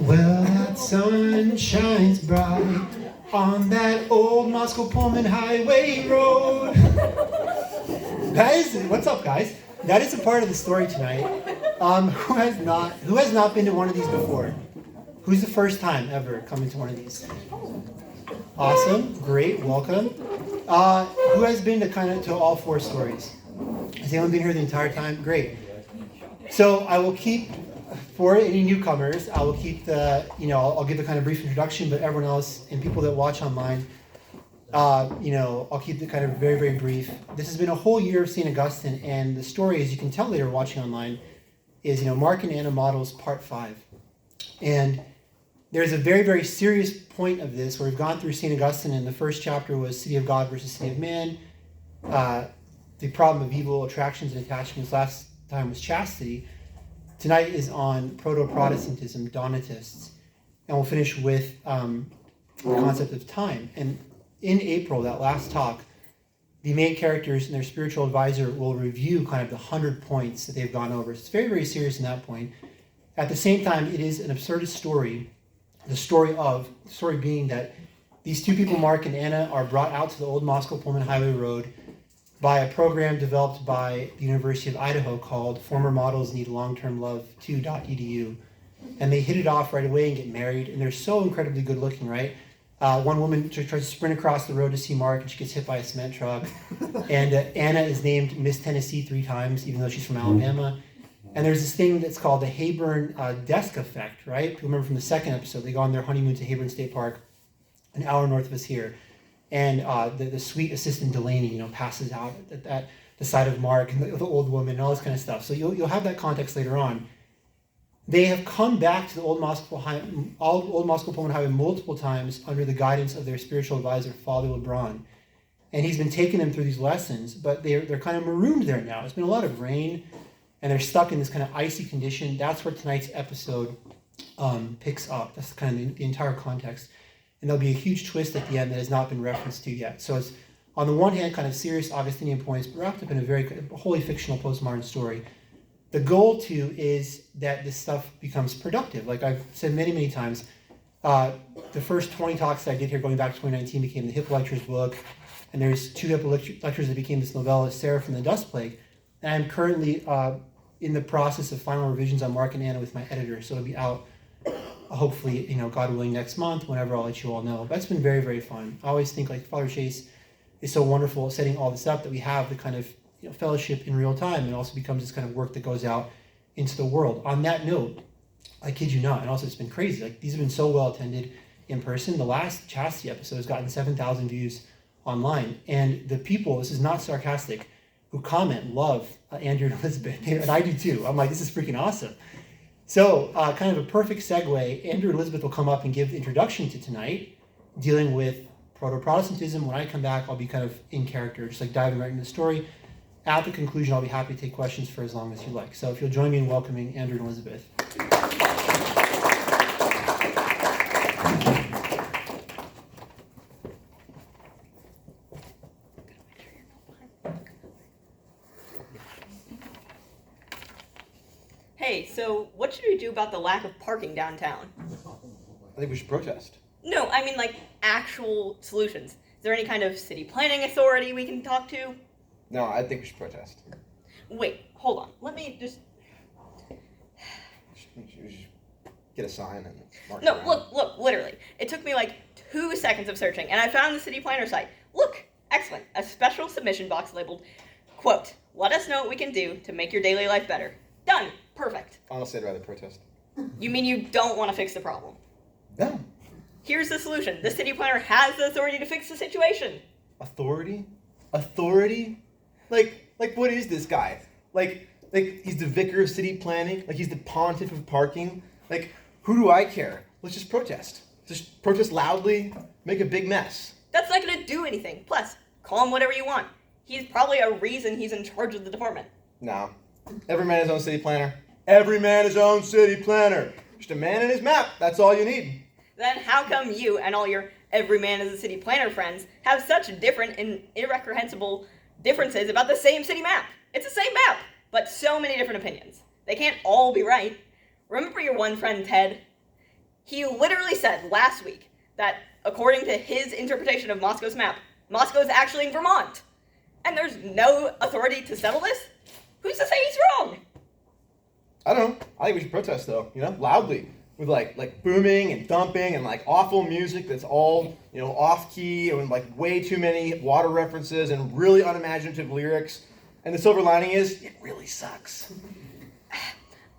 Well, that sun shines bright on that old Moscow Pullman Highway road. Guys, what's up, guys? That is a part of the story tonight. Who has not been to one of these before? Who's the first time ever coming to one of these? Awesome, great, welcome. Who has been to all four stories? Has anyone been here the entire time? Great. So I will keep, for any newcomers, I will keep I'll give a kind of brief introduction, but everyone else and people that watch online, I'll keep it kind of very, very brief. This has been a whole year of St. Augustine, and the story, as you can tell later watching online, is, Mark and Anna Models Part 5. And there's a very, very serious point of this where we've gone through St. Augustine, and the first chapter was City of God versus City of Man, the problem of evil attractions and attachments. Last time was chastity. Tonight is on Proto-Protestantism, Donatists, and we'll finish with the concept of time. And in April, that last talk, the main characters and their spiritual advisor will review kind of the 100 points that they've gone over. So it's very, very serious in that point. At the same time, it is an absurdist story. The story being that these two people, Mark and Anna, are brought out to the old Moscow Pullman Highway Road by a program developed by the University of Idaho called Former Models Need Long-Term Love 2.edu. And they hit it off right away and get married, and they're so incredibly good looking, right? One woman tries to sprint across the road to see Mark, and she gets hit by a cement truck. And Anna is named Miss Tennessee 3 times, even though she's from Alabama. And there's this thing that's called the Hayburn desk effect, right? People remember from the second episode, they go on their honeymoon to Hayburn State Park, an hour north of us here. And the sweet assistant Delaney, passes out at the side of Mark and the old woman and all this kind of stuff. So you'll have that context later on. They have come back to the old Moscow Pullman Highway multiple times under the guidance of their spiritual advisor, Father LeBron. And he's been taking them through these lessons, but they're kind of marooned there now. It's been a lot of rain, and they're stuck in this kind of icy condition. That's where tonight's episode picks up. That's kind of the entire context. And there'll be a huge twist at the end that has not been referenced to yet. So it's, on the one hand, kind of serious Augustinian points, but wrapped up in a very wholly fictional postmodern story. The goal, too, is that this stuff becomes productive. Like I've said many, many times, the first 20 talks that I did here going back to 2019 became the Hippo Lectures book, and there's 2 Hippo Lectures that became this novella, Sarah from the Dust Plague. And I'm currently in the process of final revisions on Mark and Anna with my editor, so it'll be out hopefully, God willing, next month, whenever I'll let you all know. That's been very, very fun. I always think like Father Chase is so wonderful at setting all this up that we have the kind of fellowship in real time, and it also becomes this kind of work that goes out into the world. On that note, I kid you not, and also it's been crazy. Like these have been so well attended in person. The last Chastity episode has gotten 7,000 views online, and the people, this is not sarcastic, who comment love Andrew and Elizabeth, and I do too. I'm like, this is freaking awesome. So, kind of a perfect segue, Andrew and Elizabeth will come up and give the introduction to tonight, dealing with Proto-Protestantism. When I come back, I'll be kind of in character, just like diving right into the story. At the conclusion, I'll be happy to take questions for as long as you like. So if you'll join me in welcoming Andrew and Elizabeth. Hey, so what should we do about the lack of parking downtown? I think we should protest. No, I mean like actual solutions. Is there any kind of city planning authority we can talk to? No, I think we should protest. Wait, hold on. Let me just... We should get a sign and mark No, it around. look, literally. It took me like 2 seconds of searching, and I found the city planner site. Look, excellent. A special submission box labeled, quote, "Let us know what we can do to make your daily life better." Done. Perfect. Honestly, I'd rather protest. You mean you don't want to fix the problem? No. Here's the solution. The city planner has the authority to fix the situation. Authority? Authority? Like what is this guy? Like he's the vicar of city planning? Like he's the pontiff of parking? Like, who do I care? Let's just protest. Just protest loudly, make a big mess. That's not going to do anything. Plus, call him whatever you want. He's probably a reason he's in charge of the department. No. Every man his own city planner. Every man his own city planner. Just a man and his map. That's all you need. Then how come you and all your every man is a city planner friends have such different and irreprehensible differences about the same city map. It's the same map, but so many different opinions. They can't all be right. Remember your one friend, Ted? He literally said last week that according to his interpretation of Moscow's map, Moscow is actually in Vermont. And there's no authority to settle this? Who's to say he's wrong? I don't know. I think we should protest though, loudly. With like booming and thumping and like awful music that's all, off key and like way too many water references and really unimaginative lyrics. And the silver lining is, it really sucks.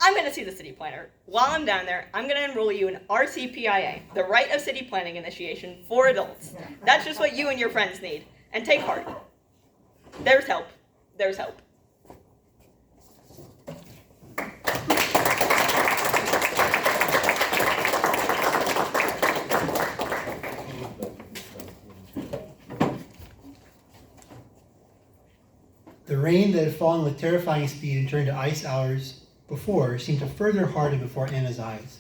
I'm going to see the city planner. While I'm down there, I'm going to enroll you in RCPIA, the Right of City Planning Initiation for adults. That's just what you and your friends need. And take heart. There's help. There's hope. The rain that had fallen with terrifying speed and turned to ice hours before seemed to further harden before Anna's eyes.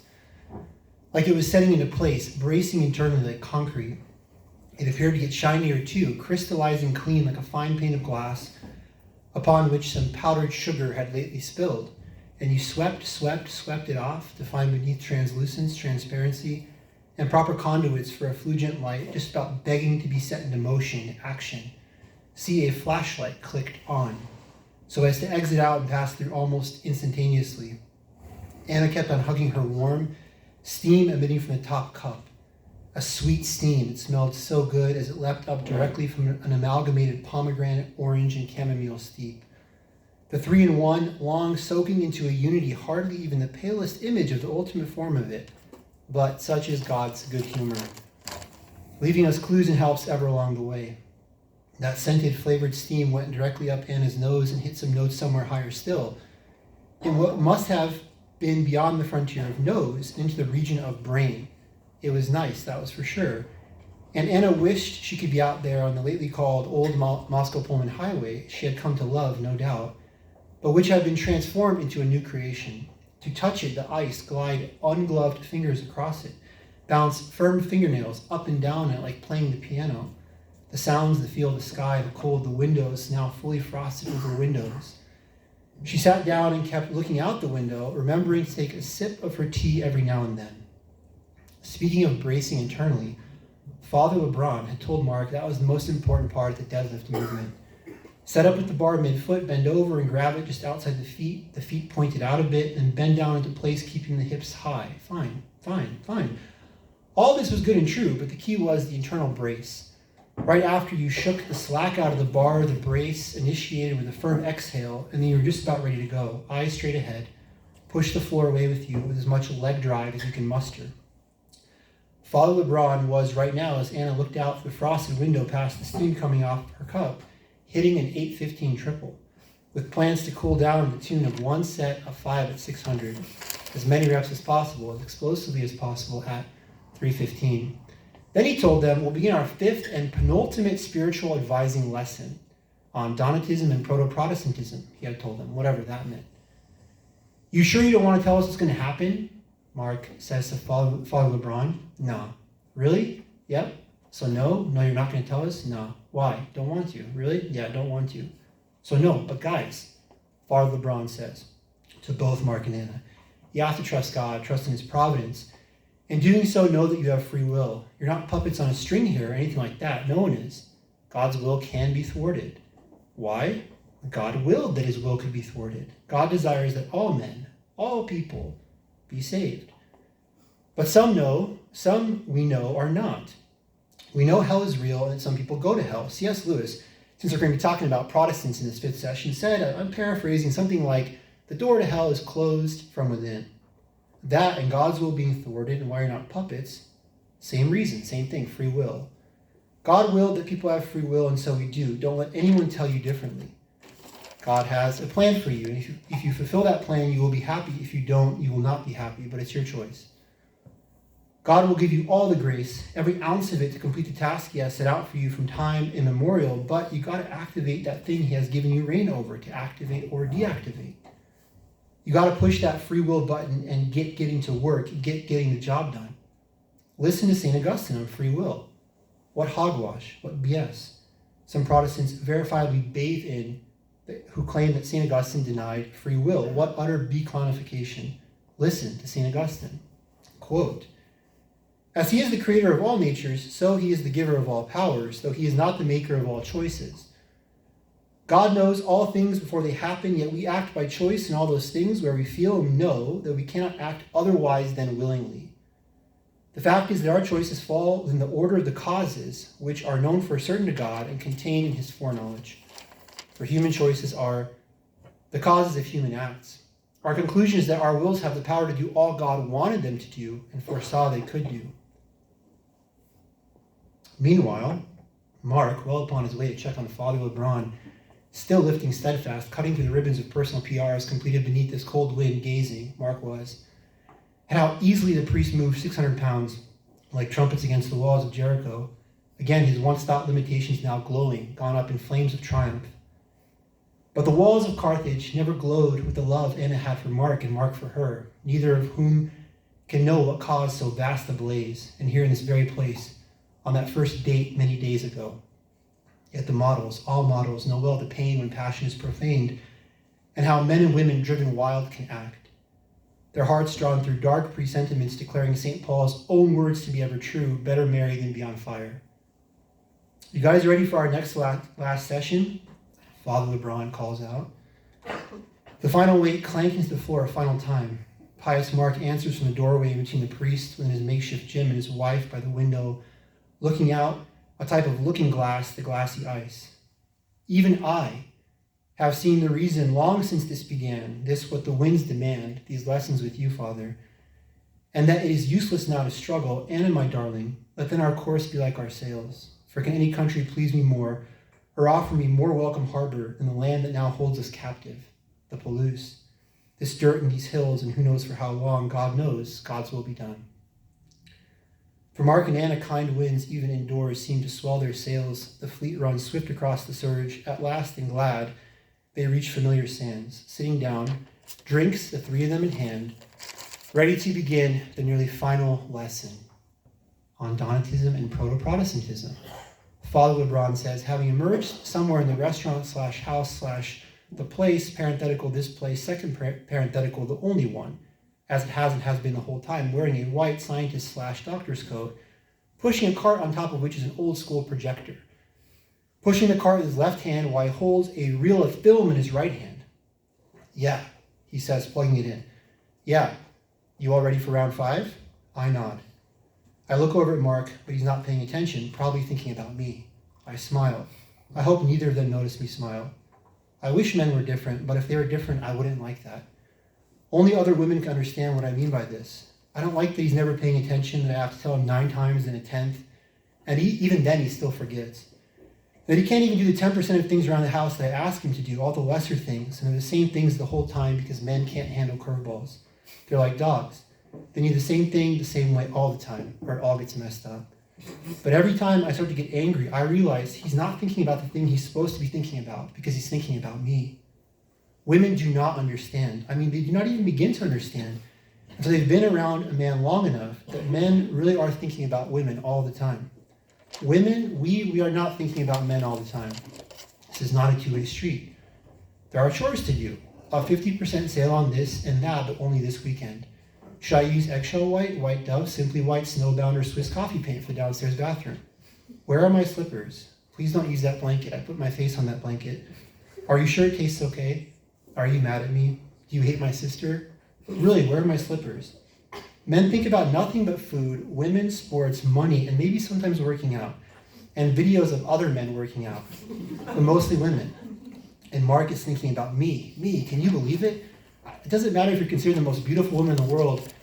Like it was setting into place, bracing internally like concrete. It appeared to get shinier too, crystallizing clean like a fine pane of glass upon which some powdered sugar had lately spilled. And you swept it off to find beneath translucence, transparency, and proper conduits for effulgent light, just about begging to be set into motion, action. See, a flashlight clicked on, so as to exit out and pass through almost instantaneously. Anna kept on hugging her warm, steam emitting from the top cup. A sweet steam. It smelled so good as it leapt up directly from an amalgamated pomegranate, orange, and chamomile steep. The 3-in-1, long soaking into a unity hardly even the palest image of the ultimate form of it. But such is God's good humor, leaving us clues and helps ever along the way. That scented, flavored steam went directly up Anna's nose and hit some notes somewhere higher still, in what must have been beyond the frontier of nose, into the region of brain. It was nice, that was for sure. And Anna wished she could be out there on the lately called Old Moscow-Pullman Highway she had come to love, no doubt, but which had been transformed into a new creation. To touch it, the ice glide ungloved fingers across it, bounce firm fingernails up and down it like playing the piano. The sounds, the feel of the sky, the cold, the windows, now fully frosted over windows. She sat down and kept looking out the window, remembering to take a sip of her tea every now and then. Speaking of bracing internally, Father LeBron had told Mark that was the most important part of the deadlift movement. Set up at the bar midfoot, bend over and grab it just outside the feet pointed out a bit, and bend down into place, keeping the hips high. Fine. All this was good and true, but the key was the internal brace. Right after you shook the slack out of the bar, the brace initiated with a firm exhale, and then you were just about ready to go, eyes straight ahead. Push the floor away with you with as much leg drive as you can muster. Father LeBron was right now, as Anna looked out the frosted window past the steam coming off her cup, hitting an 8:15 triple, with plans to cool down to the tune of one set of 5 at 600, as many reps as possible, as explosively as possible at 3:15. Then he told them, we'll begin our 5th and penultimate spiritual advising lesson on Donatism and Proto-Protestantism, he had told them, whatever that meant. You sure you don't want to tell us what's going to happen? Mark says to Father LeBron. No. Really? Yep. So no, you're not going to tell us? No. Why? Don't want to. Really? Yeah, don't want to. So no, but guys, Father LeBron says to both Mark and Anna, you have to trust God, trust in his providence. In doing so, know that you have free will. You're not puppets on a string here or anything like that. No one is. God's will can be thwarted. Why? God willed that his will could be thwarted. God desires that all men, all people, be saved. But some we know are not. We know hell is real and that some people go to hell. C.S. Lewis, since we're going to be talking about Protestants in this 5th session, said, I'm paraphrasing, something like, the door to hell is closed from within. That and God's will being thwarted and why you're not puppets, same reason, same thing, free will. God willed that people have free will, and so we do. Don't let anyone tell you differently. God has a plan for you, and if you fulfill that plan, you will be happy. If you don't, you will not be happy, but it's your choice. God will give you all the grace, every ounce of it, to complete the task he has set out for you from time immemorial, but you got to activate that thing he has given you reign over, to activate or deactivate. You got to push that free will button and getting to work, getting the job done. Listen to St. Augustine on free will. What hogwash, what BS. Some Protestants verifiably bathe in who claim that St. Augustine denied free will. What utter beclonification. Listen to St. Augustine. Quote, "As he is the creator of all natures, so he is the giver of all powers, though he is not the maker of all choices. God knows all things before they happen, yet we act by choice in all those things where we feel and know that we cannot act otherwise than willingly. The fact is that our choices fall in the order of the causes, which are known for certain to God and contained in his foreknowledge. For human choices are the causes of human acts. Our conclusion is that our wills have the power to do all God wanted them to do and foresaw they could do." Meanwhile, Mark, well upon his way to check on Father LeBron, still lifting steadfast, cutting through the ribbons of personal PRs completed beneath this cold wind, gazing, Mark was, at how easily the priest moved 600 pounds like trumpets against the walls of Jericho. Again, his once thought limitations now glowing, gone up in flames of triumph. But the walls of Carthage never glowed with the love Anna had for Mark and Mark for her, neither of whom can know what caused so vast a blaze, and here in this very place, on that first date many days ago. Yet the models, all models, know well the pain when passion is profaned, and how men and women driven wild can act. Their hearts drawn through dark presentiments declaring St. Paul's own words to be ever true, better marry than be on fire. You guys ready for our next last session? Father LeBron calls out. The final weight clanking to the floor a final time. Pious Mark answers from the doorway between the priest within his makeshift gym and his wife by the window, looking out, a type of looking glass, the glassy ice. "Even I have seen the reason long since this began, this what the winds demand, these lessons with you, Father, and that it is useless now to struggle, and, my darling, let then our course be like our sails. For can any country please me more, or offer me more welcome harbor than the land that now holds us captive, the Palouse, this dirt and these hills, and who knows for how long, God knows, God's will be done." For Mark and Anna, kind winds, even indoors, seem to swell their sails. The fleet runs swift across the surge. At last, and glad, they reach familiar sands. Sitting down, drinks, the three of them in hand, ready to begin the nearly final lesson on Donatism and Proto-Protestantism. Father LeBron says, having emerged somewhere in the restaurant/house/the place, parenthetical this place, second parenthetical the only one, as it has and has been the whole time, wearing a white scientist/doctor's coat, pushing a cart on top of which is an old school projector. Pushing the cart with his left hand while he holds a reel of film in his right hand. "Yeah," he says, plugging it in. "Yeah, you all ready for round 5? I nod. I look over at Mark, but he's not paying attention, probably thinking about me. I smile. I hope neither of them notice me smile. I wish men were different, but if they were different, I wouldn't like that. Only other women can understand what I mean by this. I don't like that he's never paying attention, that I have to tell him 9 times in a 10th, and even then he still forgets. That he can't even do the 10% of things around the house that I ask him to do, all the lesser things, and they're the same things the whole time because men can't handle curveballs. They're like dogs. They need the same thing the same way all the time, or it all gets messed up. But every time I start to get angry, I realize he's not thinking about the thing he's supposed to be thinking about because he's thinking about me. Women do not understand. I mean, they do not even begin to understand until they've been around a man long enough that men really are thinking about women all the time. Women, we are not thinking about men all the time. This is not a two-way street. There are chores to do. A 50% sale on this and that, but only this weekend. Should I use eggshell white, white Dove, Simply White, Snowbound, or Swiss coffee paint for the downstairs bathroom? Where are my slippers? Please don't use that blanket. I put my face on that blanket. Are you sure it tastes okay? Are you mad at me? Do you hate my sister? Really, where are my slippers? Men think about nothing but food, women, sports, money, and maybe sometimes working out. And videos of other men working out, but mostly women. And Mark is thinking about me. Me, can you believe it? It doesn't matter if you're considered the most beautiful woman in the world,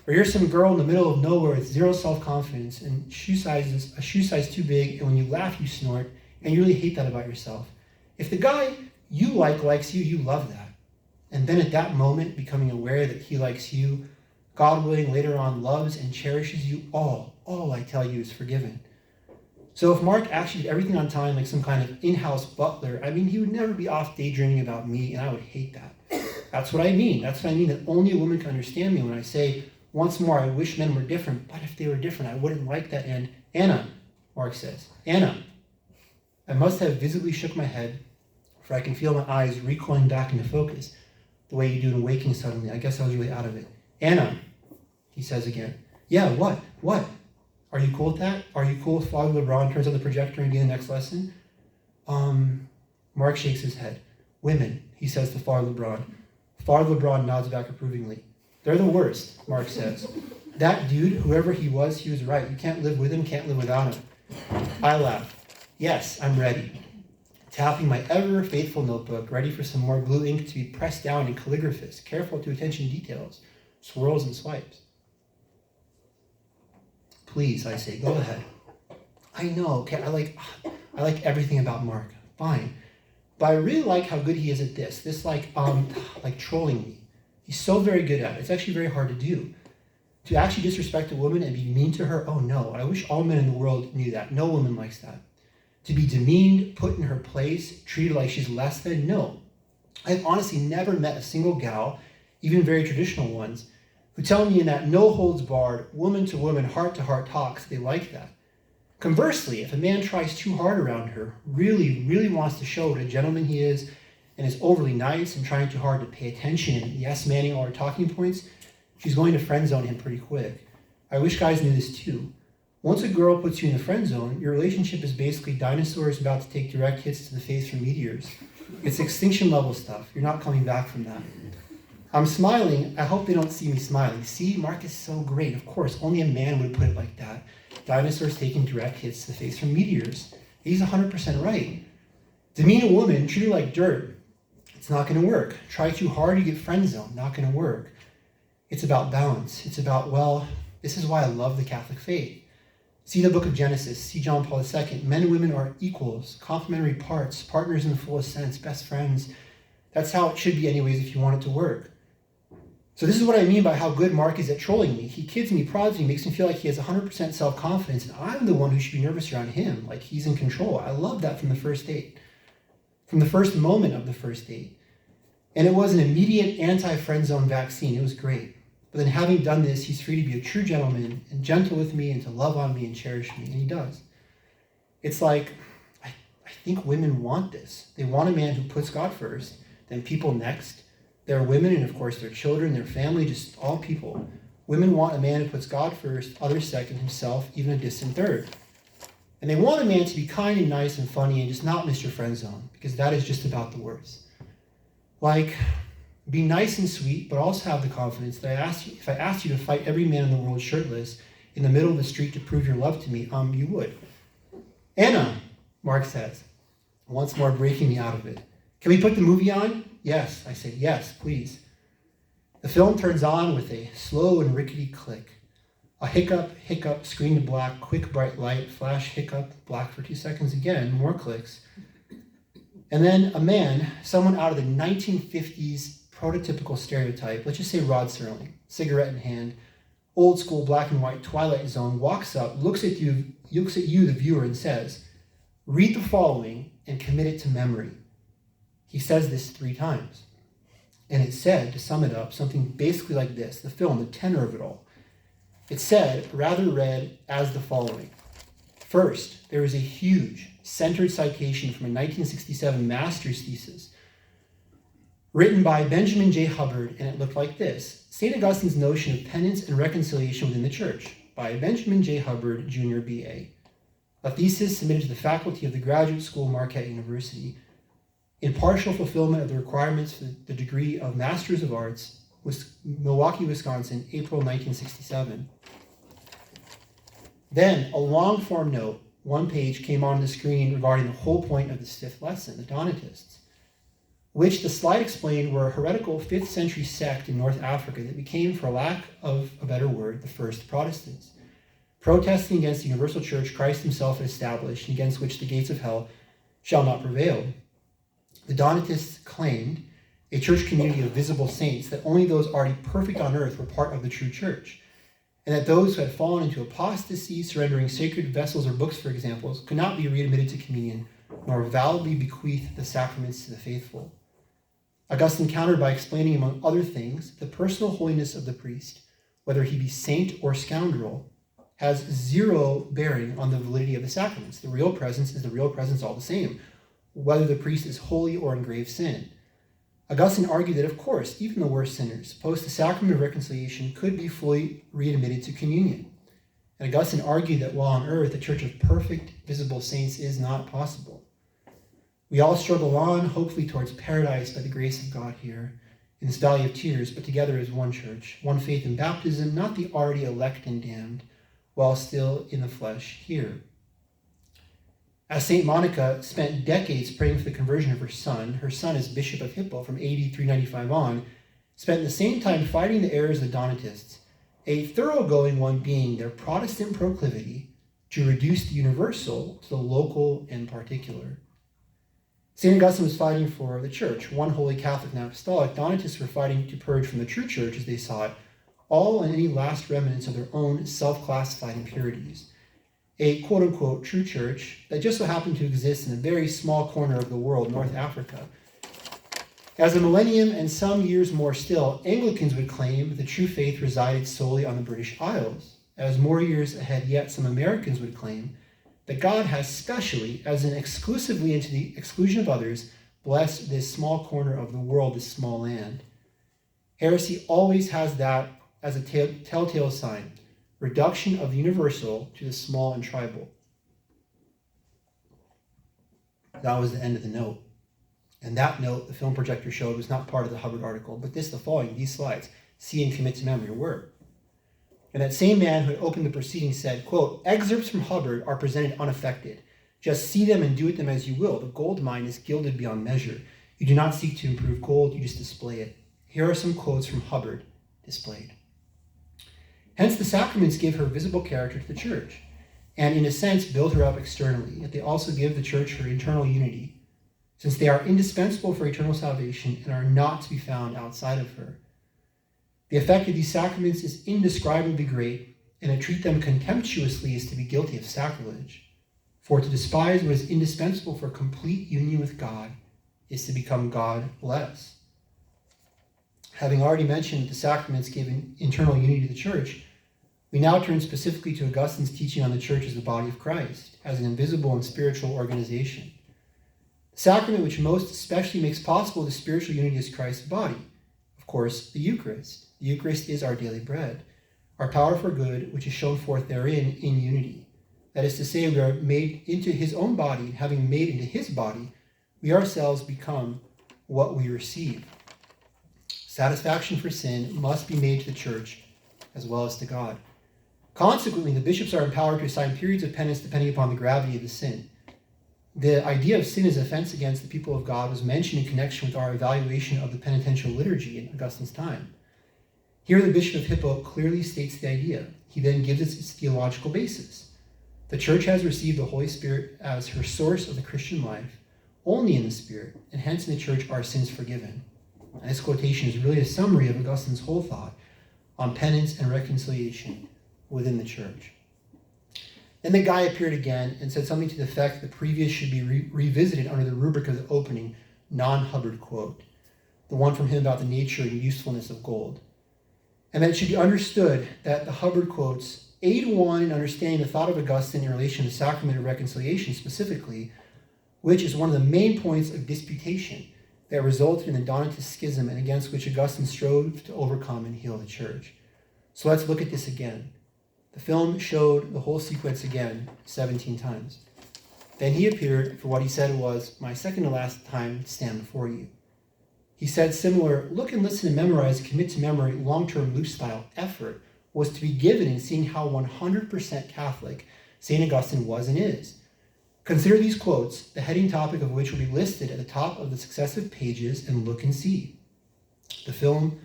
or you're some girl in the middle of nowhere with zero self-confidence and a shoe size too big, and when you laugh, you snort, and you really hate that about yourself. If the guy you likes you, you love that. And then at that moment, becoming aware that he likes you, God willing, later on loves and cherishes you, all I tell you is forgiven. So if Mark actually did everything on time like some kind of in-house butler, I mean, he would never be off daydreaming about me, and I would hate that. That's what I mean. That's what I mean, that only a woman can understand me when I say, once more, I wish men were different, but if they were different, I wouldn't like that. And Anna, Mark says. Anna. I must have visibly shook my head, for I can feel my eyes recoiling back into focus, the way you do in waking suddenly. I guess I was really out of it. Anna, he says again. Yeah, what? What? Are you cool with that? Are you cool if Father LeBron turns on the projector and begins the next lesson? Mark shakes his head. Women, he says to Father LeBron. Father LeBron nods back approvingly. They're the worst, Mark says. That dude, whoever he was right. You can't live with him, can't live without him. I laugh. Yes, I'm ready. Tapping my ever faithful notebook, ready for some more blue ink to be pressed down in calligraphist, careful to attention details, swirls and swipes. Please, I say, go ahead. I know, okay, I like everything about Mark. Fine. But I really like how good he is at this like trolling me. He's so very good at it. It's actually very hard to do. To actually disrespect a woman and be mean to her, oh no, I wish all men in the world knew that. No woman likes that. To be demeaned, put in her place, treated like she's less than, no. I've honestly never met a single gal, even very traditional ones, who tell me in that no-holds-barred, woman-to-woman, heart-to-heart talks, they like that. Conversely, if a man tries too hard around her, really, really wants to show what a gentleman he is, and is overly nice and trying too hard to pay attention and yes-manning all her talking points, she's going to friend zone him pretty quick. I wish guys knew this too. Once a girl puts you in the friend zone, your relationship is basically dinosaurs about to take direct hits to the face from meteors. It's extinction level stuff. You're not coming back from that. I'm smiling. I hope they don't see me smiling. See, Mark is so great. Of course, only a man would put it like that. Dinosaurs taking direct hits to the face from meteors. He's 100% right. Demean a woman, treat her like dirt. It's not going to work. Try too hard, you get friend zoned. Not going to work. It's about balance. It's about, well, this is why I love the Catholic faith. See the book of Genesis. See John Paul II. Men and women are equals, complementary parts, partners in the fullest sense, best friends. That's how it should be anyways if you want it to work. So this is what I mean by how good Mark is at trolling me. He kids me, prods me, makes me feel like he has 100% self-confidence, and I'm the one who should be nervous around him, like he's in control. I love that from the first date, from the first moment of the first date. And it was an immediate anti-friend zone vaccine. It was great. But then having done this, he's free to be a true gentleman and gentle with me and to love on me and cherish me, and he does. It's like, I think women want this. They want a man who puts God first, then people next. There are women, and of course their children, their family, just all people. Women want a man who puts God first, others second, himself, even a distant third. And they want a man to be kind and nice and funny and just not Mr. Friend Zone, because that is just about the worst. Like, be nice and sweet, but also have the confidence that if I asked you to fight every man in the world shirtless in the middle of the street to prove your love to me, you would. Anna, Mark says, once more breaking me out of it. Can we put the movie on? Yes, I say, yes, please. The film turns on with a slow and rickety click. A hiccup, screen to black, quick bright light, flash, hiccup, black for 2 seconds again, more clicks. And then a man, someone out of the 1950s prototypical stereotype, let's just say Rod Serling, cigarette in hand, old school black and white Twilight Zone, walks up, looks at you, the viewer, and says, read the following and commit it to memory. He says this 3 times. And it said, to sum it up, something basically like this, the film, the tenor of it all. It said, rather read as the following. First, there is a huge, centered citation from a 1967 master's thesis written by Benjamin J. Hubbard, and it looked like this. St. Augustine's Notion of Penance and Reconciliation Within the Church by Benjamin J. Hubbard, Jr., B.A. A thesis submitted to the faculty of the Graduate School, Marquette University, in partial fulfillment of the requirements for the degree of Masters of Arts, Milwaukee, Wisconsin, April 1967. Then a long-form note, 1 page, came on the screen regarding the whole point of this 5th lesson, the Donatists, which the slide explained were a heretical 5th century sect in North Africa that became, for lack of a better word, the first Protestants, protesting against the universal church Christ himself had established, and against which the gates of hell shall not prevail. The Donatists claimed a church community of visible saints, that only those already perfect on earth were part of the true church, and that those who had fallen into apostasy, surrendering sacred vessels or books, for example, could not be readmitted to communion, nor validly bequeath the sacraments to the faithful. Augustine countered by explaining, among other things, the personal holiness of the priest, whether he be saint or scoundrel, has zero bearing on the validity of the sacraments. The real presence is the real presence all the same, whether the priest is holy or in grave sin. Augustine argued that, of course, even the worst sinners, post the sacrament of reconciliation, could be fully readmitted to communion. And Augustine argued that while on earth, a church of perfect, visible saints is not possible. We all struggle on, hopefully towards paradise by the grace of God here, in this valley of tears, but together as one church, one faith in baptism, not the already elect and damned, while still in the flesh here. As St. Monica spent decades praying for the conversion of her son as Bishop of Hippo from AD 395 on, spent the same time fighting the errors of the Donatists, a thoroughgoing one being their Protestant proclivity to reduce the universal to the local and particular. St. Augustine was fighting for the church, one holy Catholic and apostolic. Donatists were fighting to purge from the true church, as they saw it, all and any last remnants of their own self-classified impurities. A quote-unquote true church that just so happened to exist in a very small corner of the world, North Africa. As a millennium and some years more still, Anglicans would claim the true faith resided solely on the British Isles. As more years ahead yet, some Americans would claim that God has specially, as in exclusively and to the exclusion of others, blessed this small corner of the world, this small land. Heresy always has that as a telltale sign, reduction of the universal to the small and tribal. That was the end of the note. And that note the film projector showed was not part of the Hubbard article, but the following, these slides, see and commit to memory were. And that same man who had opened the proceedings said, quote, excerpts from Hubbard are presented unaffected. Just see them and do with them as you will. The gold mine is gilded beyond measure. You do not seek to improve gold, you just display it. Here are some quotes from Hubbard displayed. Hence the sacraments give her visible character to the church, and in a sense build her up externally, yet they also give the church her internal unity, since they are indispensable for eternal salvation and are not to be found outside of her. The effect of these sacraments is indescribably great, and to treat them contemptuously is to be guilty of sacrilege. For to despise what is indispensable for complete union with God is to become God-less. Having already mentioned that the sacraments give internal unity to the church, we now turn specifically to Augustine's teaching on the church as the body of Christ, as an invisible and spiritual organization. The sacrament which most especially makes possible the spiritual unity is Christ's body. Of course, the Eucharist. The Eucharist is our daily bread, our power for good, which is shown forth therein in unity. That is to say, we are made into his own body, and having made into his body, we ourselves become what we receive. Satisfaction for sin must be made to the church as well as to God. Consequently, the bishops are empowered to assign periods of penance depending upon the gravity of the sin. The idea of sin as offense against the people of God was mentioned in connection with our evaluation of the penitential liturgy in Augustine's time. Here the Bishop of Hippo clearly states the idea. He then gives it its theological basis. The Church has received the Holy Spirit as her source of the Christian life, only in the Spirit, and hence in the Church are sins forgiven. And this quotation is really a summary of Augustine's whole thought on penance and reconciliation within the Church. Then the guy appeared again and said something to the effect that the previous should be revisited under the rubric of the opening non-Hubbard quote, the one from him about the nature and usefulness of gold. And that it should be understood that the Hubbard quotes aid one in understanding the thought of Augustine in relation to the sacrament of reconciliation specifically, which is one of the main points of disputation that resulted in the Donatist schism and against which Augustine strove to overcome and heal the church. So let's look at this again. The film showed the whole sequence again 17 times. Then he appeared for what he said was, my second to last time to stand before you. He said similar, look and listen and memorize, commit to memory, long-term loose-style effort was to be given in seeing how 100% Catholic St. Augustine was and is. Consider these quotes, the heading topic of which will be listed at the top of the successive pages, and look and see. The film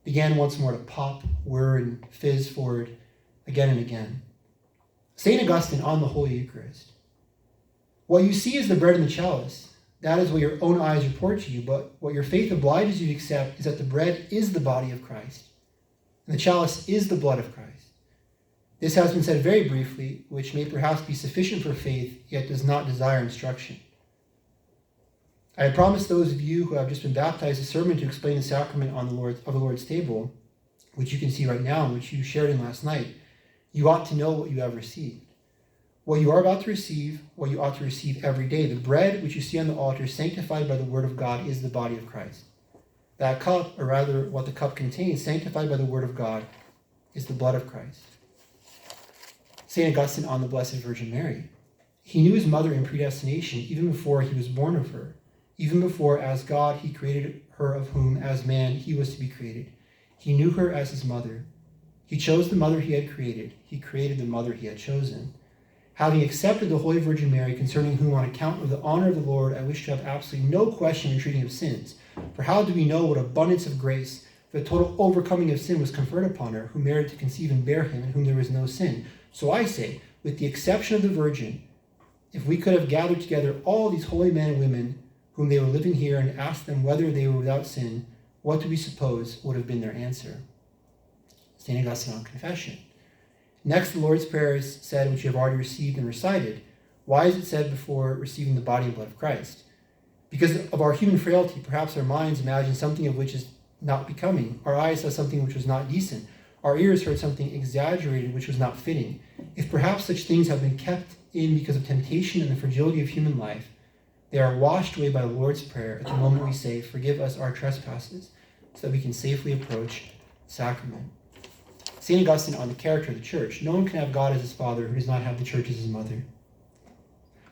began once more to pop, whir, and fizz forward again and again. St. Augustine on the Holy Eucharist. What you see is the bread and the chalice. That is what your own eyes report to you, but what your faith obliges you to accept is that the bread is the body of Christ, and the chalice is the blood of Christ. This has been said very briefly, which may perhaps be sufficient for faith, yet does not desire instruction. I had promised those of you who have just been baptized a sermon to explain the sacrament of the Lord's table, which you can see right now and which you shared in last night. You ought to know what you have received. What you are about to receive, what you ought to receive every day. The bread which you see on the altar, sanctified by the word of God, is the body of Christ. That cup, or rather what the cup contains, sanctified by the word of God, is the blood of Christ. St. Augustine on the Blessed Virgin Mary. He knew his mother in predestination even before he was born of her, even before as God he created her, of whom as man he was to be created. He knew her as his mother. He chose the mother he had created. He created the mother he had chosen. Having accepted the Holy Virgin Mary, concerning whom on account of the honor of the Lord I wish to have absolutely no question in treating of sins, for how do we know what abundance of grace, for the total overcoming of sin was conferred upon her, who merited to conceive and bear him, in whom there was no sin? So I say, with the exception of the Virgin, if we could have gathered together all these holy men and women whom they were living here and asked them whether they were without sin, what do we suppose would have been their answer? St. Augustine on Confession. Next, the Lord's Prayer is said, which you have already received and recited. Why is it said before receiving the body and blood of Christ? Because of our human frailty, perhaps our minds imagine something of which is not becoming. Our eyes saw something which was not decent. Our ears heard something exaggerated which was not fitting. If perhaps such things have been kept in because of temptation and the fragility of human life, they are washed away by the Lord's Prayer at the moment we say, "Forgive us our trespasses," so that we can safely approach the sacrament. St. Augustine on the character of the Church. No one can have God as his father who does not have the Church as his mother.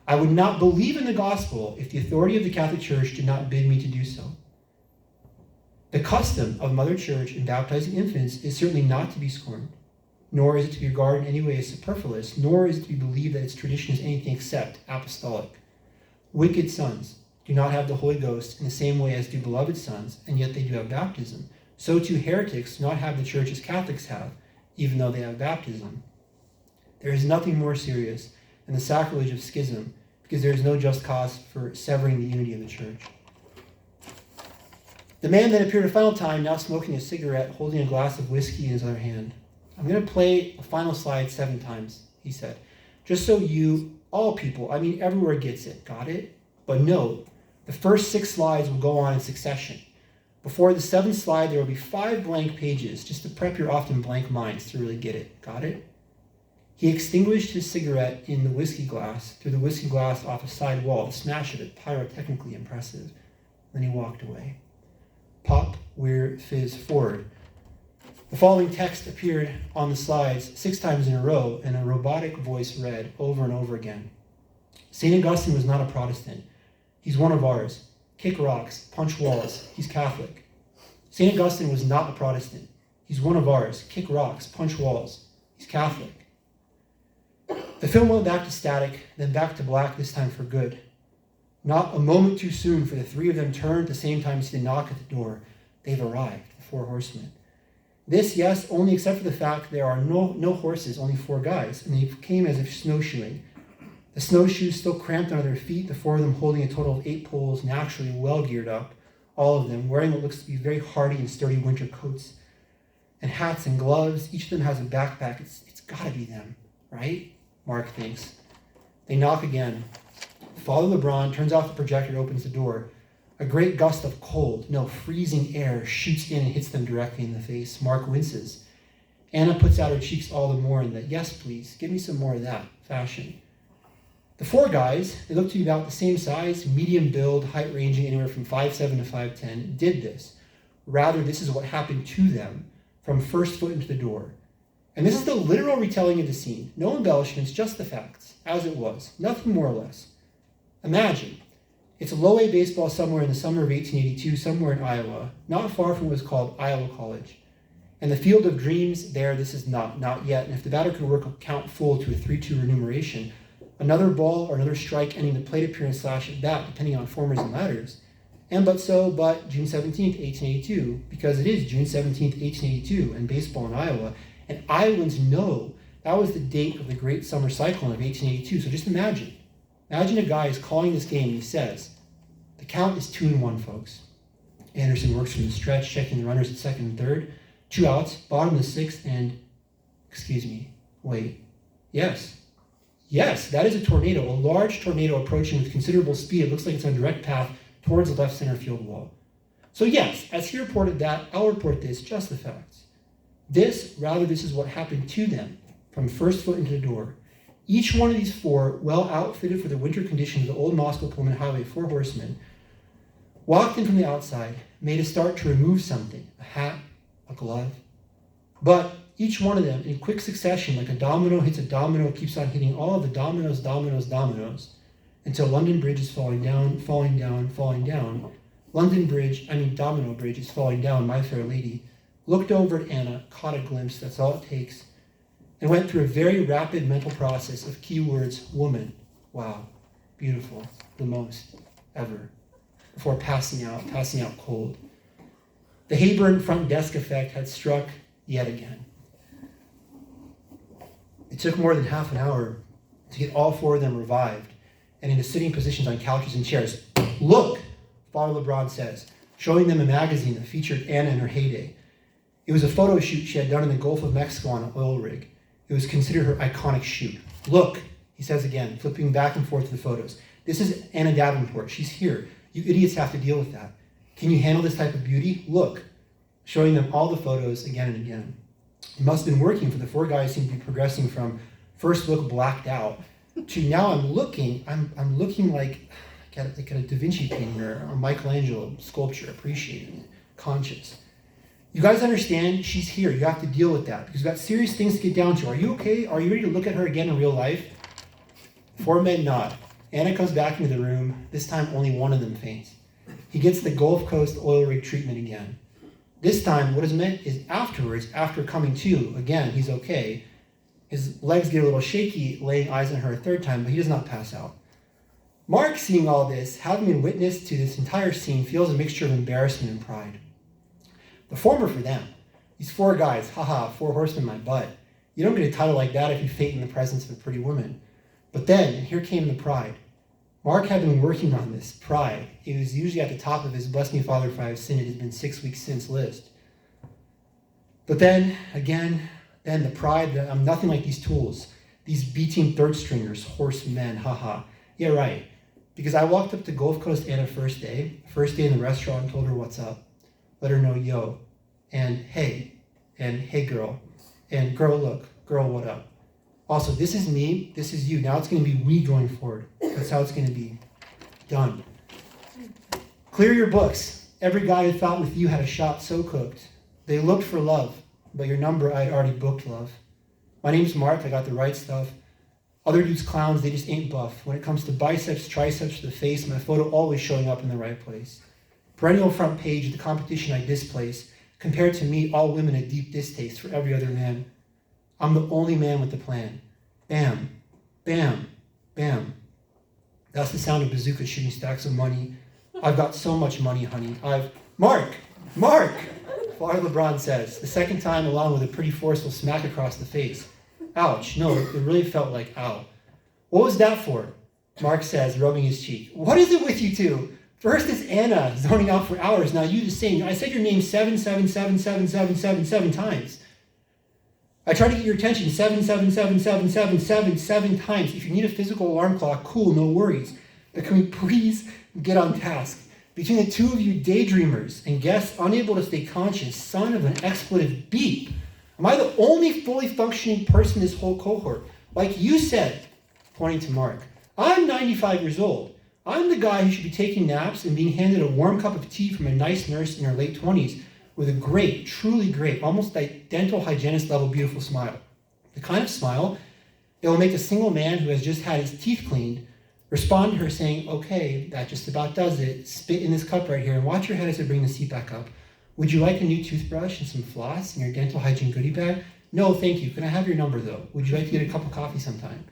I would not believe in the gospel if the authority of the Catholic Church did not bid me to do so. The custom of Mother Church in baptizing infants is certainly not to be scorned, nor is it to be regarded in any way as superfluous, nor is it to be believed that its tradition is anything except apostolic. Wicked sons do not have the Holy Ghost in the same way as do beloved sons, and yet they do have baptism. So too heretics do not have the Church as Catholics have, even though they have baptism. There is nothing more serious than the sacrilege of schism, because there is no just cause for severing the unity of the Church. The man then appeared a final time, now smoking a cigarette, holding a glass of whiskey in his other hand. I'm going to play a final slide 7 times, he said, just so you, all people, I mean everywhere, gets it. Got it? But note, the first 6 slides will go on in succession. Before the 7th slide, there will be 5 blank pages, just to prep your often blank minds to really get it. Got it? He extinguished his cigarette in the whiskey glass, threw the whiskey glass off a side wall, the smash of it pyrotechnically impressive. Then he walked away. Pop, weir, fizz, forward. The following text appeared on the slides 6 times in a row, and a robotic voice read over and over again. St. Augustine was not a Protestant. He's one of ours. Kick rocks, punch walls. He's Catholic. St. Augustine was not a Protestant. He's one of ours. Kick rocks, punch walls. He's Catholic. The film went back to static, then back to black, this time for good. Not a moment too soon, for the 3 of them turned at the same time to knock at the door. They've arrived, the 4 horsemen. This, yes, only except for the fact there are no horses, only 4 guys, and they came as if snowshoeing. The snowshoes still cramped under their feet, the 4 of them holding a total of 8 poles, naturally well geared up, all of them, wearing what looks to be very hardy and sturdy winter coats, and hats and gloves. Each of them has a backpack. It's gotta be them, right? Mark thinks. They knock again. Father Lebrun turns off the projector and opens the door. A great gust of cold, no, freezing air shoots in and hits them directly in the face. Mark winces. Anna puts out her cheeks all the more in the "yes, please, give me some more of that" fashion. The 4 guys, they look to be about the same size, medium build, height ranging anywhere from 5'7" to 5'10", did this. Rather, this is what happened to them from first foot into the door. And this is the literal retelling of the scene. No embellishments, just the facts, as it was. Nothing more or less. Imagine, it's a low-A baseball somewhere in the summer of 1882, somewhere in Iowa, not far from what was called Iowa College. And the field of dreams there, this is not yet. And if the batter could work a count full to a 3-2 remuneration, another ball or another strike ending the plate appearance / at bat, depending on formers and ladders. And but June 17th, 1882, because it is June 17th, 1882, and baseball in Iowa. And Iowans know that was the date of the great summer cyclone of 1882. So just imagine a guy is calling this game and he says, the count is 2-1, folks. Anderson works from the stretch, checking the runners at second and third. 2 outs, bottom of the 6th, and, Yes, that is a tornado, a large tornado approaching with considerable speed. It looks like it's on a direct path towards the left center field wall. So yes, as he reported that, I'll report this, just the facts. This is what happened to them from first foot into the door. Each one of these four, well outfitted for the winter conditions of the old Moscow Pullman Highway, 4 horsemen, walked in from the outside, made a start to remove something, a hat, a glove. But each one of them, in quick succession, like a domino hits a domino, keeps on hitting all of the dominoes, until London Bridge is falling down. Domino Bridge is falling down, My Fair Lady, looked over at Anna, caught a glimpse, that's all it takes, and went through a very rapid mental process of keywords, woman, wow, beautiful, the most, ever, before passing out cold. The Hayburn front desk effect had struck yet again. It took more than half an hour to get all 4 of them revived and into sitting positions on couches and chairs. Look, Father LeBron says, showing them a magazine that featured Anna in her heyday. It was a photo shoot she had done in the Gulf of Mexico on an oil rig. It was considered her iconic shoot. Look, he says again, flipping back and forth to the photos. This is Anna Davenport. She's here. You idiots have to deal with that. Can you handle this type of beauty? Look, showing them all the photos again and again. It must have been working, for the 4 guys seem to be progressing from first look blacked out to now I'm looking like a Da Vinci painting or a Michelangelo sculpture, appreciating it, conscious. You guys understand? She's here. You have to deal with that because we've got serious things to get down to. Are you okay? Are you ready to look at her again in real life? 4 men nod. Anna comes back into the room. This time only one of them faints. He gets the Gulf Coast oil rig treatment again. This time, what is meant is afterwards, after coming to, again, he's okay. His legs get a little shaky, laying eyes on her a 3rd time, but he does not pass out. Mark, seeing all this, having been witness to this entire scene, feels a mixture of embarrassment and pride. The former for them. These 4 guys, 4 horsemen, my butt. You don't get a title like that if you faint in the presence of a pretty woman. But then, and here came the pride. Mark had been working on this pride. It was usually at the top of his Bless Me Father for I have sinned, it has been 6 weeks since list. But then, again, the pride that I'm nothing like these tools, these B-team 3rd stringers, horsemen, Yeah, right. Because I walked up to Gulf Coast Anna first day in the restaurant, and told her what's up. Let her know, yo, and hey girl, and girl, look, girl, what up? Also, this is me, this is you. Now it's going to be we going forward. That's how it's going to be. Done. Clear your books. Every guy who thought with you had a shot so cooked. They looked for love, but your number I had already booked, love. My name's Mark, I got the right stuff. Other dudes clowns, they just ain't buff. When it comes to biceps, triceps, to the face, my photo always showing up in the right place. Perennial front page of the competition I displace. Compared to me, all women a deep distaste for every other man. I'm the only man with the plan. Bam, bam, bam. That's the sound of bazookas shooting stacks of money. I've got so much money, honey. Mark! Father LeBron says, the 2nd time along with a pretty forceful smack across the face. Ouch, no, it really felt like ow. What was that for? Mark says, rubbing his cheek. What is it with you two? First it's Anna, zoning out for hours. Now you the same. I said your name 7 times. I tried to get your attention 7 times. If you need a physical alarm clock, cool, no worries. But can we please get on task? Between the 2 of you daydreamers and guests unable to stay conscious, son of an expletive beep, am I the only fully functioning person in this whole cohort? Like you said, pointing to Mark, I'm 95 years old. I'm the guy who should be taking naps and being handed a warm cup of tea from a nice nurse in her late 20s with a great, truly great, almost like dental hygienist level beautiful smile. The kind of smile that will make a single man who has just had his teeth cleaned respond to her saying, okay, that just about does it. Spit in this cup right here and watch your head as I bring the seat back up. Would you like a new toothbrush and some floss in your dental hygiene goodie bag? No, thank you. Can I have your number though? Would you like to get a cup of coffee sometime?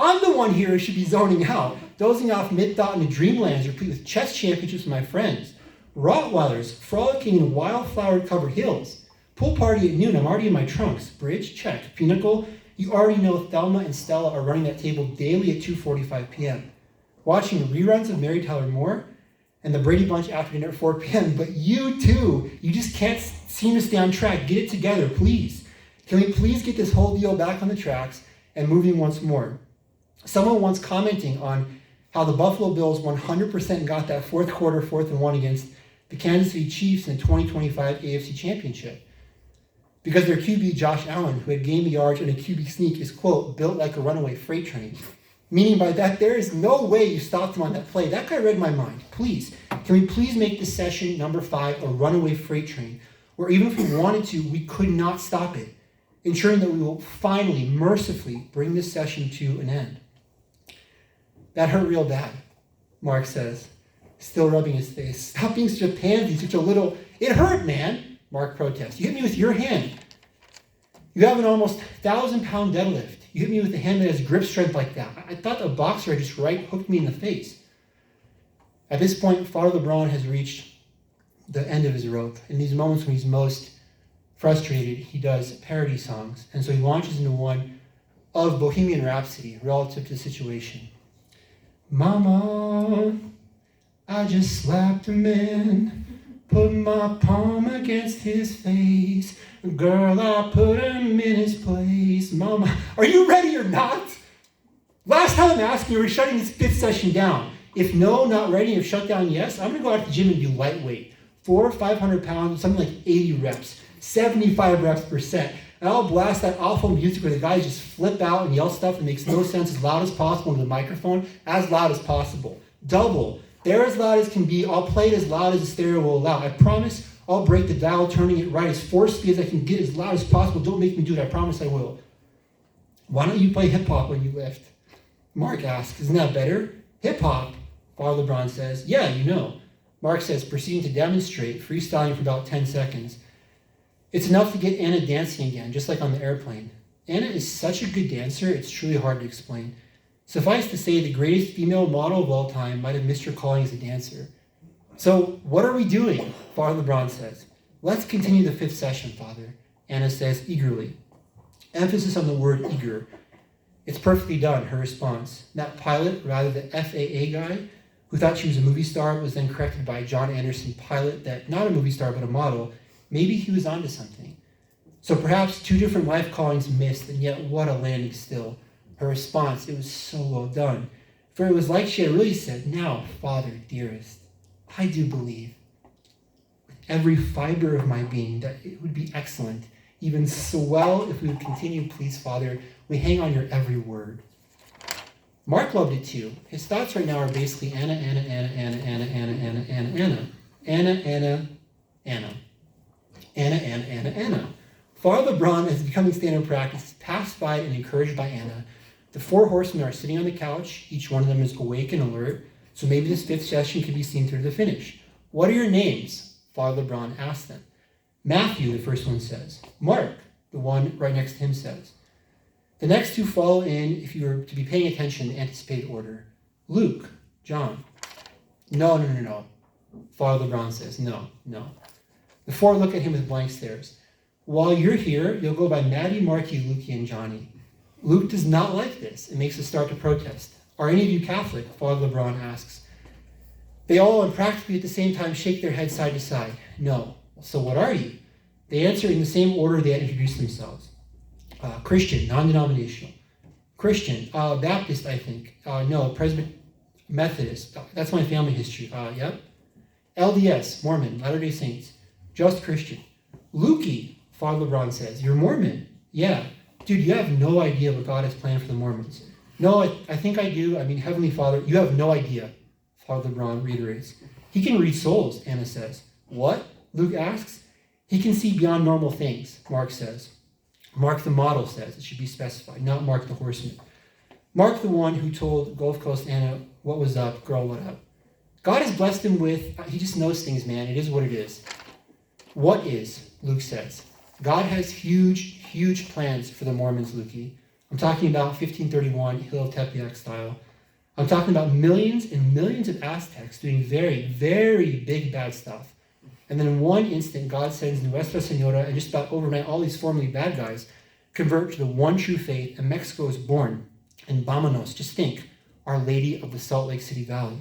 I'm the one here who should be zoning out, dozing off mid-thought into dreamlands replete with chess championships with my friends. Rottweilers frolicking in wildflower-covered hills. Pool party at noon, I'm already in my trunks. Bridge, check. Pinnacle, you already know Thelma and Stella are running that table daily at 2:45 p.m. Watching reruns of Mary Tyler Moore and the Brady Bunch after dinner at 4 p.m. But you too, you just can't seem to stay on track. Get it together, please. Can we please get this whole deal back on the tracks and moving once more? Someone once commenting on how the Buffalo Bills 100% got that fourth quarter, 4th and 1 against the Kansas City Chiefs in the 2025 AFC Championship. because their QB, Josh Allen, who had gained the yards in a QB sneak, is, quote, built like a runaway freight train. Meaning by that, there is no way you stopped him on that play. That guy read my mind. Please, can we please make this session number 5 a runaway freight train, where even if we wanted to, we could not stop it, ensuring that we will finally, mercifully, bring this session to an end. That hurt real bad, Mark says, still rubbing his face. Stop being such a pansy, such a little... It hurt, man, Mark protests. You hit me with your hand. You have an almost 1,000-pound deadlift. You hit me with a hand that has grip strength like that. I thought a boxer had just hooked me in the face. At this point, Father LeBron has reached the end of his rope. In these moments when he's most frustrated, he does parody songs. And so he launches into one of Bohemian Rhapsody relative to the situation. Mama, I just slapped a man, put my palm against his face. Girl, I put him in his place. Mama, are you ready or not? Last time I'm asking you, we're shutting this 5th session down. If no, not ready, if shut down, yes, I'm going to go out to the gym and do lightweight. 400 or 500 pounds, something like 80 reps, 75 reps per set. And I'll blast that awful music where the guys just flip out and yell stuff that makes no sense as loud as possible into the microphone, as loud as possible. Double. They're as loud as can be. I'll play it as loud as the stereo will allow. I promise I'll break the dial, turning it right as forcefully as I can get as loud as possible. Don't make me do it. I promise I will. Why don't you play hip-hop when you lift? Mark asks, isn't that better? Hip-hop, Father LeBron says. Yeah, you know. Mark says, proceeding to demonstrate, freestyling for about 10 seconds. It's enough to get Anna dancing again, just like on the airplane. Anna is such a good dancer, it's truly hard to explain. Suffice to say, the greatest female model of all time might have missed her calling as a dancer. So, what are we doing? Father LeBron says. Let's continue the 5th session, Father. Anna says eagerly. Emphasis on the word eager. It's perfectly done, her response. That pilot, rather the FAA guy, who thought she was a movie star, was then corrected by John Anderson pilot that not a movie star but a model. Maybe he was onto something. So perhaps 2 different life callings missed, and yet what a landing still. Her response, it was so well done. For it was like she had really said, now, Father, dearest, I do believe with every fiber of my being that it would be excellent, even so well if we would continue, please, Father. We hang on your every word. Mark loved it too. His thoughts right now are basically Anna, Anna, Anna, Anna, Anna, Anna, Anna, Anna, Anna, Anna, Anna, Anna, Anna, Anna, Anna, Anna. Father LeBron is becoming standard practice, pacified and encouraged by Anna. The 4 horsemen are sitting on the couch. Each one of them is awake and alert. So maybe this 5th session could be seen through to the finish. What are your names? Father LeBron asks them. Matthew, the first one says. Mark, the one right next to him, says. The next 2 follow in, if you were to be paying attention, in anticipated order. Luke, John. No. Father LeBron says, no. The 4 look at him with blank stares. While you're here, you'll go by Maddie, Marky, Lukey, and Johnny. Luke does not like this and makes a start to protest. Are any of you Catholic? Father LeBron asks. They all, and practically at the same time, shake their heads side to side. No. So what are you? They answer in the same order they had introduced themselves. Christian, non-denominational. Christian, Baptist, I think. No, Presbyterian, Methodist. That's my family history. Yep. LDS, Mormon, Latter-day Saints. Just Christian. Lukey, Father LeBron says. You're Mormon. Yeah. Dude, you have no idea what God has planned for the Mormons. No, I think I do. I mean, Heavenly Father, you have no idea, Father LeBron reiterates. He can read souls, Anna says. What? Luke asks. He can see beyond normal things, Mark says. Mark the model says it should be specified, not Mark the horseman. Mark the one who told Gulf Coast Anna, what was up, girl, what up? God has blessed him with, he just knows things, man. It is what it is. What is, Luke says. God has huge plans for the Mormons, Lukey. I'm talking about 1531 Hill of Tepeyac style. I'm talking about millions and millions of Aztecs doing very, very big bad stuff. And then in one instant, God sends Nuestra Senora and just about overnight, all these formerly bad guys convert to the one true faith, and Mexico is born. And vámonos, just think, Our Lady of the Salt Lake City Valley.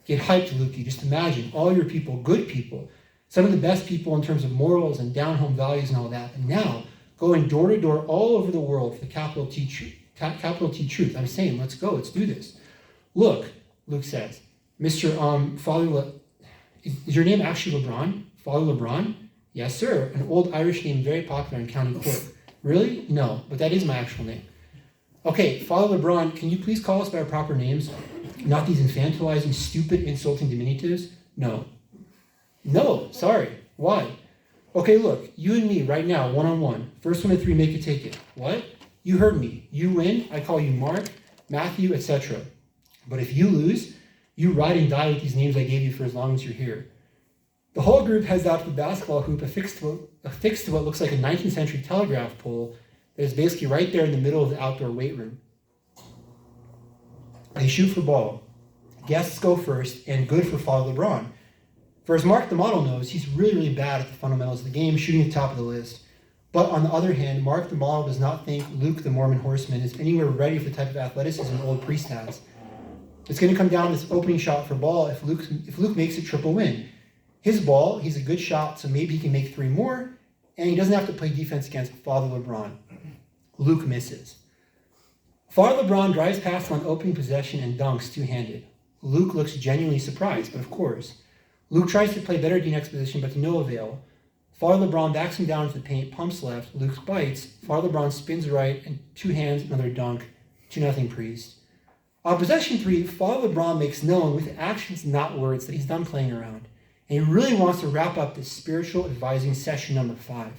Get hyped, Lukey. Just imagine all your people, good people, some of the best people in terms of morals and down-home values and all that. And now, going door to door all over the world for the capital T truth. I'm saying, let's go, let's do this. Look, Luke says, Mr. Father, is your name actually LeBron? Father LeBron? Yes, sir. An old Irish name very popular in County Cork. Really? No, but that is my actual name. Okay, Father LeBron, can you please call us by our proper names? Not these infantilizing, stupid, insulting diminutives? No. No, sorry. Why? Okay, look, you and me right now, one-on-one. First one to three, make you take it. What? You heard me. You win, I call you Mark, Matthew, etc. But if you lose, you ride and die with these names I gave you for as long as you're here. The whole group heads out to the basketball hoop affixed to what looks like a 19th century telegraph pole that is basically right there in the middle of the outdoor weight room. They shoot for ball. Guests go first, and good for Father LeBron. For as Mark the model knows, he's really, really bad at the fundamentals of the game, shooting at the top of the list. But on the other hand, Mark the model does not think Luke the Mormon horseman is anywhere ready for the type of athleticism an old priest has. It's going to come down to this opening shot for ball if Luke makes a triple win. His ball, he's a good shot, so maybe he can make three more, and he doesn't have to play defense against Father LeBron. Luke misses. Father LeBron drives past him on opening possession and dunks two-handed. Luke looks genuinely surprised, but of course. Luke tries to play better D-next position, but to no avail. Father LeBron backs him down into the paint, pumps left, Luke bites, Father LeBron spins right, and two hands, another dunk, 2-0 Priest. On possession 3, Father LeBron makes known with actions, not words, that he's done playing around. And he really wants to wrap up this spiritual advising session number 5.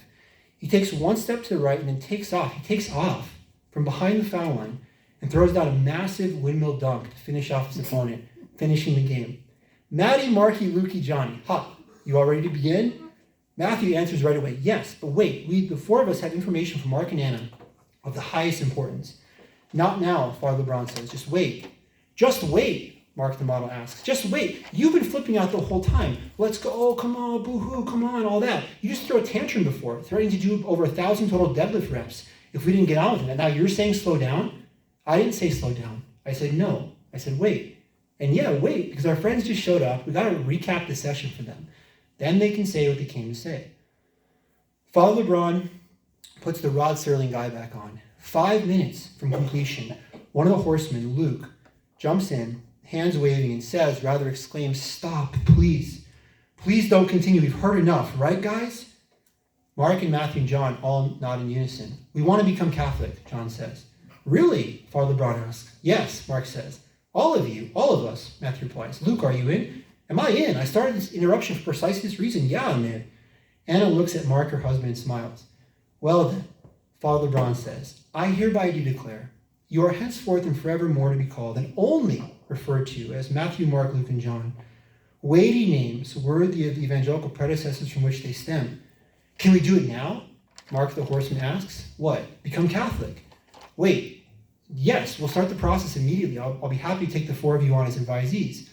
He takes one step to the right and then takes off. He takes off from behind the foul line and throws down a massive windmill dunk to finish off his opponent, finishing the game. Matty, Marky, Lukey, Johnny, ha, you all ready to begin? Matthew answers right away, yes, but wait, the 4 of us have information from Mark and Anna of the highest importance. Not now, Father LeBron says, just wait. Just wait, Mark the model asks. Just wait. You've been flipping out the whole time. Let's go. Oh, come on. Boo-hoo. Come on. All that. You just threw a tantrum before, threatening to do over 1,000 total deadlift reps if we didn't get on with it. And now you're saying slow down? I didn't say slow down. I said no. I said wait. And yeah, wait, because our friends just showed up. We got to recap the session for them. Then they can say what they came to say. Father LeBron puts the Rod Serling guy back on. 5 minutes from completion, one of the horsemen, Luke, jumps in, hands waving, and says, rather exclaims, stop, please. Please don't continue. We've heard enough, right, guys? Mark and Matthew and John all nod in unison. We want to become Catholic, John says. Really? Father LeBron asks. Yes, Mark says. All of you, all of us, Matthew replies. Luke, are you in? Am I in? I started this interruption for precisely this reason. Yeah, I'm in. Anna looks at Mark, her husband, and smiles. Well then, Father LeBron says, I hereby do declare, you are henceforth and forevermore to be called and only referred to as Matthew, Mark, Luke, and John. Weighty names worthy of the evangelical predecessors from which they stem. Can we do it now? Mark the horseman asks. What? Become Catholic? Wait. Yes, we'll start the process immediately. I'll be happy to take the 4 of you on as advisees.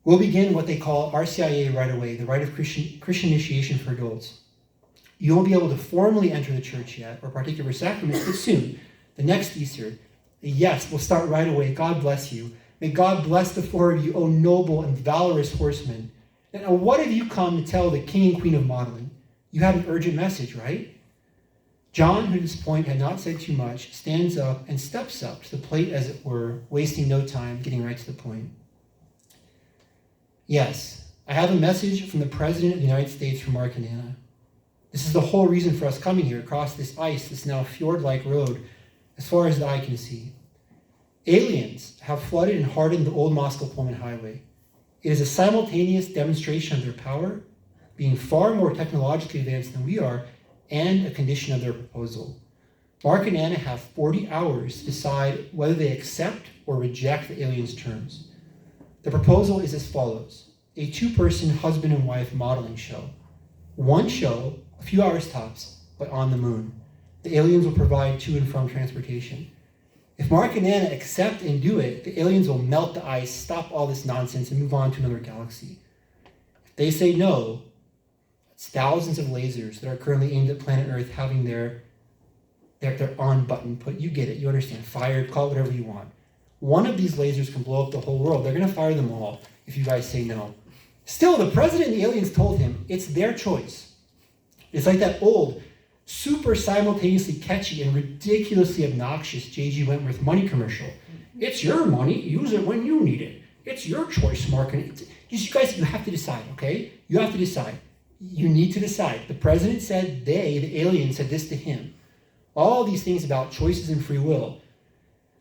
We'll begin what they call RCIA right away, the rite of Christian initiation for adults. You won't be able to formally enter the church yet or partake of your sacraments, but soon, the next Easter. Yes, we'll start right away. God bless you. May God bless the 4 of you, O noble and valorous horsemen. Now, what have you come to tell the king and queen of modeling? You have an urgent message, right? John, who at this point had not said too much, stands up and steps up to the plate, as it were, wasting no time, getting right to the point. Yes, I have a message from the President of the United States for Mark and Anna. This is the whole reason for us coming here across this ice, this now fjord-like road, as far as the eye can see. Aliens have flooded and hardened the old Moscow-Pullman highway. It is a simultaneous demonstration of their power, being far more technologically advanced than we are, and a condition of their proposal. Mark and Anna have 40 hours to decide whether they accept or reject the aliens' terms. The proposal is as follows: a 2-person husband and wife modeling show. One show, a few hours tops, but on the moon. The aliens will provide to and from transportation. If Mark and Anna accept and do it, the aliens will melt the ice, stop all this nonsense, and move on to another galaxy. If they say no, it's thousands of lasers that are currently aimed at planet Earth having their on button put. You get it, you understand. Fired, call it whatever you want. One of these lasers can blow up the whole world. They're going to fire them all if you guys say no. Still, the president and the aliens told him it's their choice. It's like that old, super simultaneously catchy and ridiculously obnoxious J.G. Wentworth money commercial. It's your money. Use it when you need it. It's your choice, Mark. And you guys, you have to decide, okay? You have to decide. You need to decide. The president said they, the aliens, said this to him. All these things about choices and free will.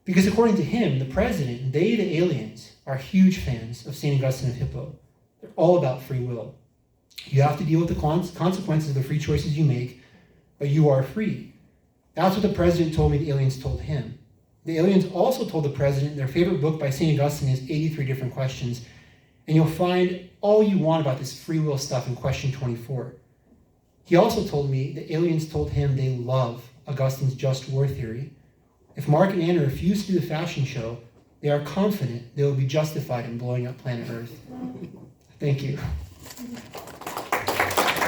Because according to him, the president, they, the aliens, are huge fans of St. Augustine of Hippo. They're all about free will. You have to deal with the consequences of the free choices you make, but you are free. That's what the president told me the aliens told him. The aliens also told the president their favorite book by St. Augustine is 83 Different Questions, and you'll find all you want about this free will stuff in question 24. He also told me the aliens told him they love Augustine's just war theory. If Mark and Anna refuse to do the fashion show, they are confident they will be justified in blowing up planet Earth. Thank you.